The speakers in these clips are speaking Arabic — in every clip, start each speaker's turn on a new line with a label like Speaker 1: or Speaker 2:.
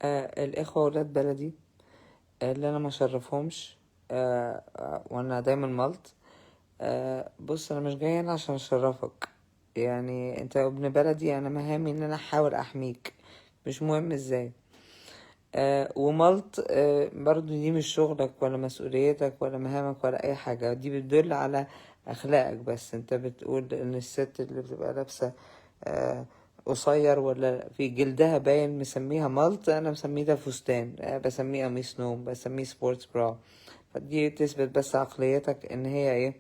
Speaker 1: الإخوة ولاد بلدي، اللي أنا ما شرفهمش. وأنا دايما ملط. بص، أنا مش جاي هنا عشان أشرفك. يعني أنت ابن بلدي، أنا مهامي إن أنا أحاول أحميك، مش مهم إزاي. وملط برضو دي مش شغلك ولا مسؤوليتك ولا مهامك ولا أي حاجة. دي بتدل على أخلاقك. بس أنت بتقول إن الست اللي بتبقى لابسة قصير ولا في جلدها باين مسميها ملط، أنا مسميه ده فستان. بسميه قميص نوم، بسميه سبورتس برا. فدي تثبت بس عقليتك إن هي إيه،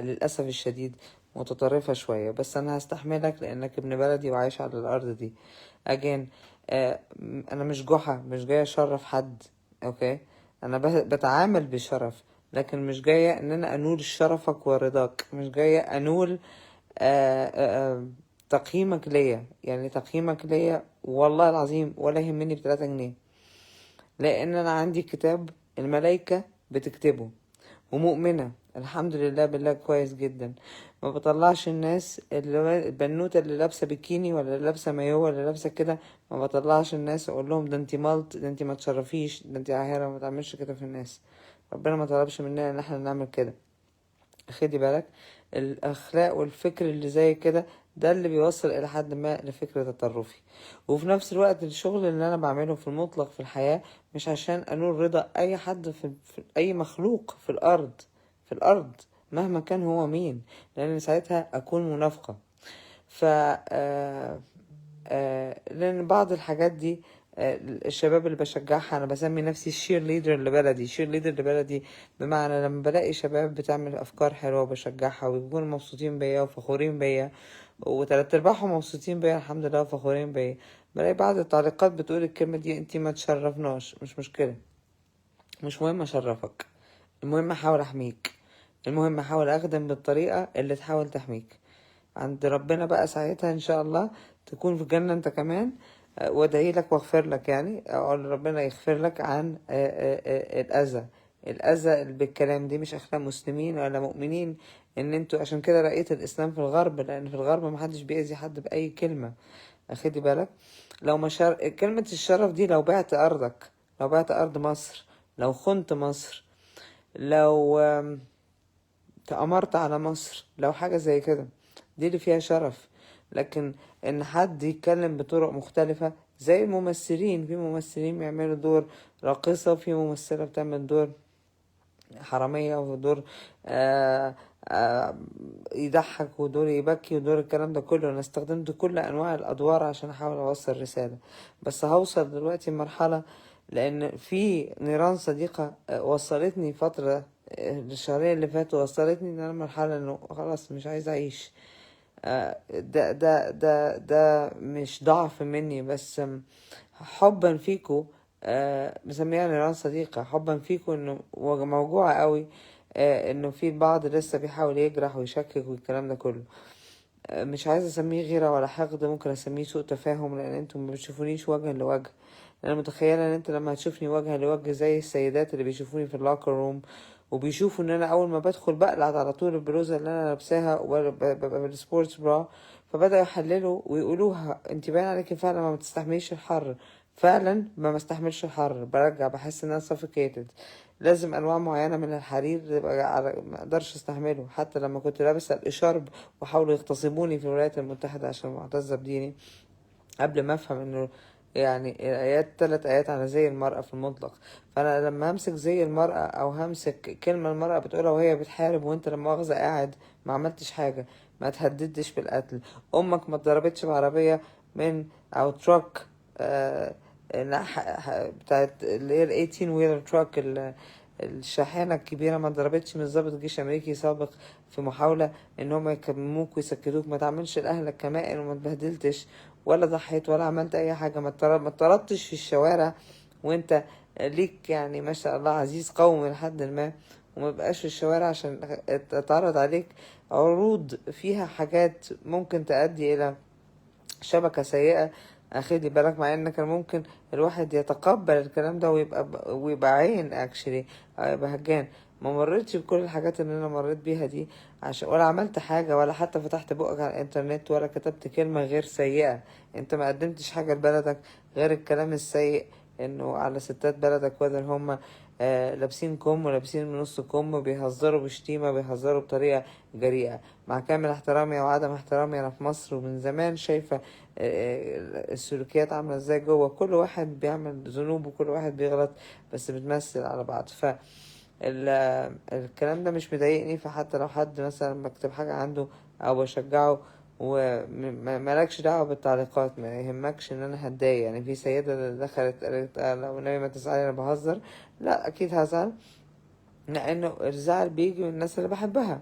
Speaker 1: للأسف الشديد متطرفة شوية. بس أنا هستحملك لأنك ابن بلدي وعايش على الأرض دي. أجين. أنا مش جحا، مش جاي أشرف حد. أوكي. أنا بتعامل بشرف، لكن مش جاية إن أنا أنول شرفك ورضاك. مش جاية أنول آه آه آه، تقييمك ليا. يعني تقييمك ليا والله العظيم ولا يهمني ب3 جنيه. لأن أنا عندي كتاب الملايكة بتكتبه، ومؤمنة الحمد لله بالله كويس جدا. ما بطلعش الناس اللي البنوتة اللي لابسة بيكيني ولا لابسة مايو ولا لابسة كده، ما بطلعش الناس اقول لهم ده انتي مالت، ده انتي ما تشرفيش، ده انتي عاهرة. ما تعملش كده في الناس. ربنا ما طلبش مننا ان احنا نعمل كده. خدي بالك، الاخلاق والفكر اللي زي كده ده اللي بيوصل الى حد ما لفكر تطرفي. وفي نفس الوقت الشغل اللي انا بعمله في المطلق في الحياة مش عشان انول رضا اي حد في اي مخلوق في الارض. في الارض مهما كان هو مين، لان ساعتها اكون منافقة. ف لان بعض الحاجات دي، الشباب اللي بشجعها انا بسمي نفسي الشير ليدر لبلدي. شير ليدر لبلدي بمعنى لما بلاقي شباب بتعمل افكار حلوه بشجعها وبيكونوا مبسوطين بيا وفخورين بيا، وتلات ارباعهم مبسوطين بيا الحمد لله وفخورين بيا. بلاقي بعض التعليقات بتقول الكلمه دي انتي ما تشرفناش. مش مشكله، مش مهم اشرفك، المهم احاول احميك. المهم احاول اخدم بالطريقه اللي تحاول تحميك. عند ربنا بقى ساعتها ان شاء الله تكون في جنة انت كمان. وادعي لك واغفر لك، يعني اقول ربنا يغفر لك عن الاذى. الاذى اللي بالكلام دي مش اخلاق مسلمين ولا مؤمنين. ان انتوا عشان كده رأيت الاسلام في الغرب، لان في الغرب محدش بيأذي حد باي كلمة. اخدي بالك. لو كلمة الشرف دي، لو بعت ارضك، لو بعت ارض مصر، لو خنت مصر، لو تأمرت على مصر، لو حاجة زي كده، دي اللي فيها شرف. لكن ان حد يتكلم بطرق مختلفة، زي الممثلين، في ممثلين بيعملوا دور راقصة، وفي ممثلة بتعمل دور حرامية، ودور آه آه يضحك، ودور يبكي، ودور الكلام ده كله. انا استخدمت كل انواع الادوار عشان احاول اوصل رسالة. بس هوصل دلوقتي مرحلة، لان في نيران صديقة وصلتني فترة، الشهرين اللي فاتوا وصلتني ان انا مرحلة انه خلاص مش عايز اعيش. ده مش ضعف مني، بس حبا فيكو. مسميها نيران صديقة حبا فيكو، انه موجوعة قوي. انه في البعض لسه بيحاول يجرح ويشكك والكلام ده كله. مش عايزة اسميه غيرة ولا حقد، ممكن اسميه سوء تفاهم، لان انتم ما بتشوفونيش وجها لوجه. انا متخيلة ان انت لما هتشوفني وجها لوجه زي السيدات اللي بيشوفوني في اللوكر روم، وبيشوفوا ان انا اول ما بدخل بقلع على طول البلوزة اللي انا لابساها وببقى بالسبورتس برا، فبدأوا يحللوا ويقولوها انت باين عليكي فعلا ما بتستحمليش الحر. فعلا ما بستحملش الحر، برجع بحس ان انا suffocated. لازم انواع معينة من الحرير ما اقدرش استحمله. حتى لما كنت لابسة الاشارب وحاولوا يغتصبوني في الولايات المتحدة عشان معتزة بديني، قبل ما افهم انه يعني الايات 3 ايات على زي المرأة في المطلق. فانا لما همسك زي المرأة او همسك كلمة المرأة بتقولها وهي بتحارب، وانت لما مؤاخذة قاعد ما عملتش حاجة، ما تهددتش بالقتل، امك ما اتضربتش بعربية من او تروك، بتاعت اللي هي ال 18 ويلر تروك، الشاحنة الكبيرة، ما ضربتش من ضابط جيش أمريكي سابق في محاولة إن هما يكمموك ويسكتوك. ما تعملش لأهلك كمائن، وما تبهدلتش ولا ضحيت ولا عملت أي حاجة. ما اتطردتش في الشوارع وانت ليك يعني ما شاء الله عزيز قومي لحد ما، وما بقاش في الشوارع عشان اتعرض عليك عروض فيها حاجات ممكن تؤدي إلى شبكة سيئة. اخدي بالك، مع ان كان ممكن الواحد يتقبل الكلام ده ويبقى عين اكشلي، يبقى هجان. ما مرتش بكل الحاجات اللي انا مريت بيها دي، عشان ولا عملت حاجة ولا حتى فتحت بقك على الانترنت ولا كتبت كلمة غير سيئة. انت ما قدمتش حاجة لبلدك غير الكلام السيء، انه على ستات بلدك وذر هم لابسين كم ولابسين من نص كم، بيهزروا بشتيمة، بيهزروا بطريقة جريئة. مع كامل احترامي وعدم احترامي، انا في مصر ومن زمان شايفة السلوكيات عاملة ازاي جوه، كل واحد بيعمل ذنوب وكل واحد بيغلط، بس بتمثل على بعض. الكلام ده مش مضايقني. فحتى لو حد مثلا بكتب حاجة عنده او بشجعه، ومالكش دعوة بالتعليقات، ما يهمكش ان انا هتضايق. يعني في سيدة اللي دخلت قالت لو النبي ما تزعلي انا بهزر، لا اكيد هزعل، لانه الزعل بيجي من الناس اللي بحبها.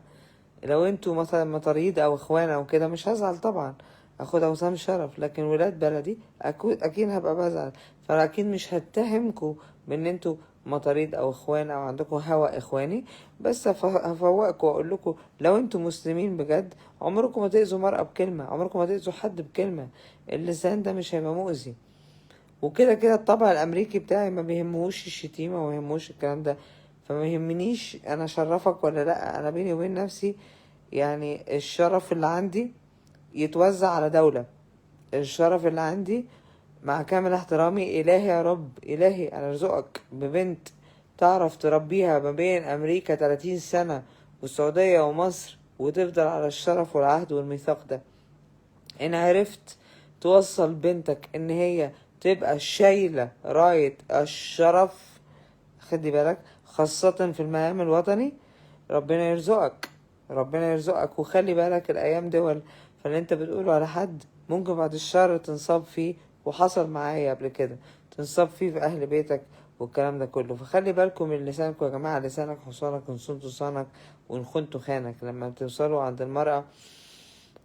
Speaker 1: لو انتوا مثلا مطاريد او اخوان او كده مش هزعل طبعا، اخدها وسام شرف. لكن ولاد بلدي اكيد هبقى بزعل. فاكيد مش هتهمكوا بان انتوا مطاريد او اخوان او عندكم هوى اخواني، بس هفوقكوا واقول لكم لو انتوا مسلمين بجد عمركم ما تأذوا مرأة بكلمة، عمركم ما تأذوا حد بكلمة. اللسان ده مش هيبقى مؤذي. وكده كده الطبع الامريكي بتاعي ما بيهمهوش الشتيمة وما بيهمهوش الكلام ده، فما يهمنيش انا اشرفك ولا لا. انا بيني وبين نفسي يعني الشرف اللي عندي يتوزع على دولة. الشرف اللي عندي مع كامل احترامي، الهي يا رب الهي انا ارزقك ببنت تعرف تربيها ما بين امريكا 30 سنة والسعودية ومصر، وتفضل على الشرف والعهد والميثاق ده. ان عرفت توصل بنتك ان هي تبقى شايلة راية الشرف، خدي بالك خاصة في المهام الوطني، ربنا يرزقك، ربنا يرزقك. وخلي بالك الايام دول، فاللي انت بتقوله على حد ممكن بعد الشر تنصاب فيه، وحصل معايا قبل كده تنصاب فيه في اهل بيتك والكلام ده كله. فخلي بالكم من لسانكم يا جماعة، لسانك حصانك ان صنت صانك وان خنت خانك. لما توصلوا عند المرأة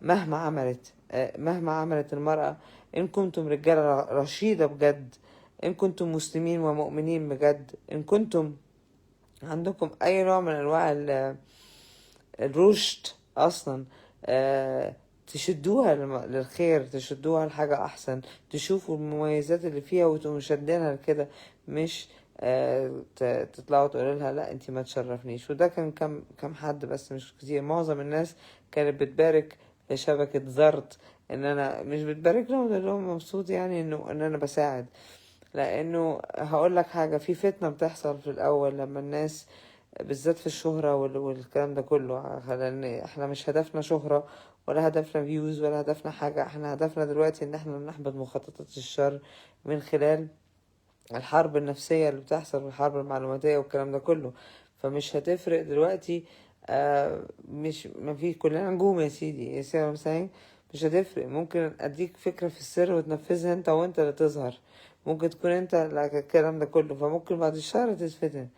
Speaker 1: مهما عملت مهما عملت المرأة، إن كنتم رجالة رشيدة بجد، إن كنتم مسلمين ومؤمنين بجد، إن كنتم عندكم أي نوع من أنواع الرشد أصلا، تشدوها للخير، تشدوها لحاجة أحسن، تشوفوا المميزات اللي فيها وتقوموا شدينها كده، مش تطلعوا تقولوا لها لا انتي ما تشرفنيش. وده كان كم حد بس مش كتير. معظم الناس كانت بتبارك لشبكة زرت، ان انا مش بتبارك لهم اللي هم مبسوط يعني انه ان انا بساعد. لانه هقول لك حاجة، في فتنة بتحصل في الاول لما الناس بالذات في الشهرة والكلام ده كله، لان احنا مش هدفنا شهرة ولا هدفنا فيوز ولا هدفنا حاجة. احنا هدفنا دلوقتي ان احنا نحبط مخططات الشر من خلال الحرب النفسية اللي بتحصل والحرب المعلوماتية والكلام ده كله. فمش هتفرق دلوقتي. مش ما في كلنا نجوم يا سيدي يا سيدي مساعي، مش هتفرق. ممكن اديك فكرة في السر وتنفذها انت وانت اللي تظهر، ممكن تكون انت الكلام ده كله، فممكن بعد الشهر تتفتن.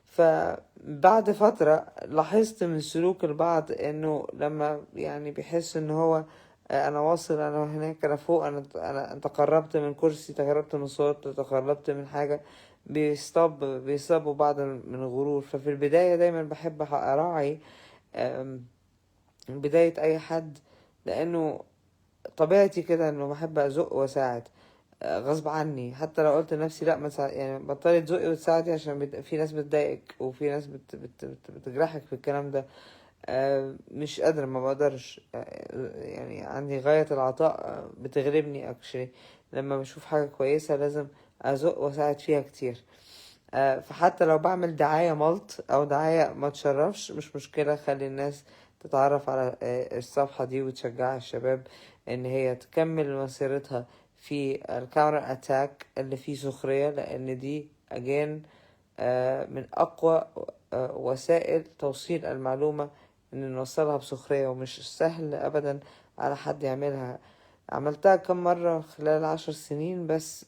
Speaker 1: فبعد فترة لاحظت من سلوك البعض انه لما يعني بيحس ان هو انا واصل، انا هناك، انا فوق، انا تقربت من كرسي، تقربت من صوت، تقربت من حاجة، بيصابوا بعض من الغرور. ففي البداية دايما بحب اراعي آم، بداية اي حد، لانه طبيعتي كده انه بحب ازق واساعد غصب عني. حتى لو قلت لنفسي لا ما يعني بطلي تزقي وتساعدي، عشان في ناس بتضايقك وفي ناس بتجرحك في الكلام ده. مش قادر، ما بقدرش. يعني عندي غاية العطاء بتغلبني اكشلي. لما بشوف حاجة كويسة لازم ازق واساعد فيها كتير. فحتى لو بعمل دعاية ملط او دعاية ما تشرفش مش مشكلة، خلي الناس تتعرف على الصفحة دي وتشجع الشباب ان هي تكمل مسيرتها في الكاونتر اتاك اللي فيه سخرية. لان دي اجين من اقوى وسائل توصيل المعلومة، ان نوصلها بسخرية، ومش سهل ابدا على حد يعملها. عملتها كم مرة خلال 10 سنين، بس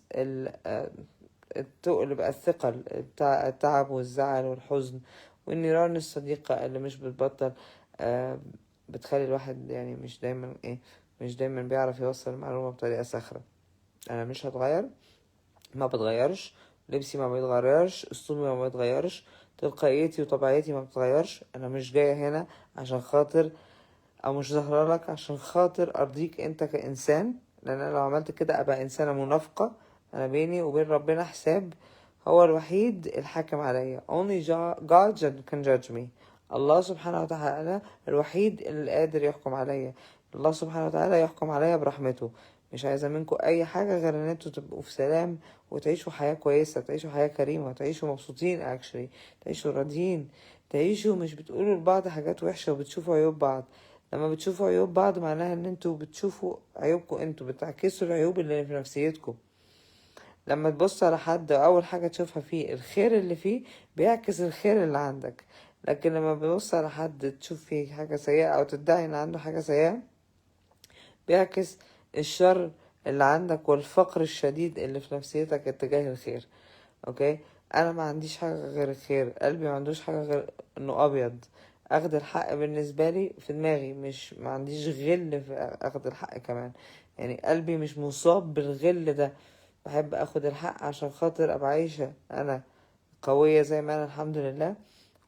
Speaker 1: التقل بقى، الثقل بتاع التعب والزعل والحزن والنيران الصديقة اللي مش بتبطل آه، بتخلي الواحد يعني مش دايما بيعرف يوصل المعلومة بطريقة ساخرة. انا مش هتغير، ما بتغيرش، لبسي ما بيتغيرش، اسلوبي ما بيتغيرش، تلقائيتي وطبيعتي ما بتتغيرش. انا مش جاية هنا عشان خاطر، او مش ظاهرة لك عشان خاطر ارضيك انت كانسان، لان انا لو عملت كده ابقى انسانة منافقة. انا بيني وبين ربنا حساب، هو الوحيد الحاكم عليا. only God can judge me. الله سبحانه وتعالى الوحيد اللي قادر يحكم عليا. الله سبحانه وتعالى يحكم عليا برحمته. مش عايزة منكم اي حاجة غير ان انتوا تبقوا في سلام وتعيشوا حياة كويسة، تعيشوا حياة كريمة، تعيشوا مبسوطين actually، تعيشوا راضيين، تعيشوا مش بتقولوا لبعض حاجات وحشة وبتشوفوا عيوب بعض. لما بتشوفوا عيوب بعض معناها ان انتوا بتشوفوا عيوبكم، انتوا بتعكسوا العيوب اللي في نفسيتكم. لما تبص على حد اول حاجة تشوفها فيه الخير اللي فيه بيعكس الخير اللي عندك. لكن لما بتبص على حد تشوف فيه حاجة سيئة او تدعي ان عنده حاجة سيئة بيعكس الشر اللي عندك والفقر الشديد اللي في نفسيتك اتجاه الخير. اوكي، انا ما عنديش حاجة غير الخير، قلبي ما عندوش حاجة غير انه ابيض. اخد الحق بالنسبة لي في دماغي، مش ما عنديش غل في اخد الحق كمان. يعني قلبي مش مصاب بالغل ده. بحب اخد الحق عشان خاطر ابقى عايشة انا قوية زي ما انا الحمد لله،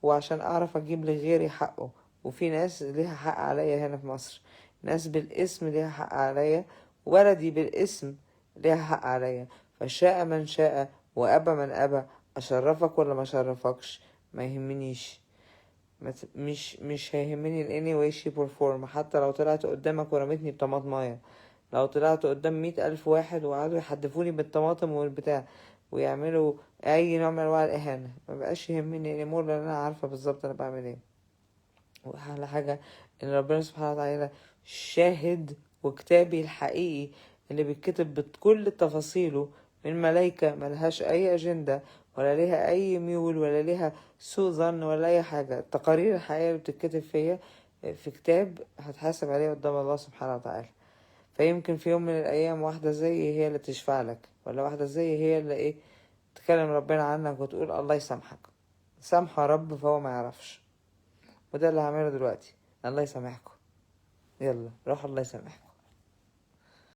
Speaker 1: وعشان اعرف اجيب لغيري حقه. وفي ناس ليها حق عليا هنا في مصر، ناس بالاسم ليها حق عليا، ولدي بالاسم ليها حق عليا. فشاء من شاء وابى من ابى، اشرفك ولا ما اشرفكش ما يهمنيش. مش هيهمني in any way shape or form. حتى لو طلعت قدامك ورمتني بطماطمايه، لو طلعت قدام 100,000 واحد وقعدوا يحدفوني بالطماطم والبتاع ويعملوا اي نوع من انواع الاهانه، ما بقاش يهمني anymore، لان انا عارفه بالظبط انا بعمل ايه. واحلى حاجه ان ربنا سبحانه وتعالى شاهد، وكتابي الحقيقي اللي بيتكتب بكل تفاصيله من ملايكة ملهاش اي اجندة ولا ليها اي ميول ولا ليها سوء ظن ولا اي حاجة. التقارير الحقيقية اللي بتتكتب فيا في كتاب هتحاسب عليه قدام الله سبحانه وتعالى. فيمكن في يوم من الايام واحدة زي هي اللي تشفع لك، ولا واحدة زي هي اللي ايه تكلم ربنا عنك وتقول الله يسامحك. سامحه يا رب فهو ما يعرفش. وده اللي هعمله دلوقتي. الله يسامحكم. يلا روح الله يسامحكم.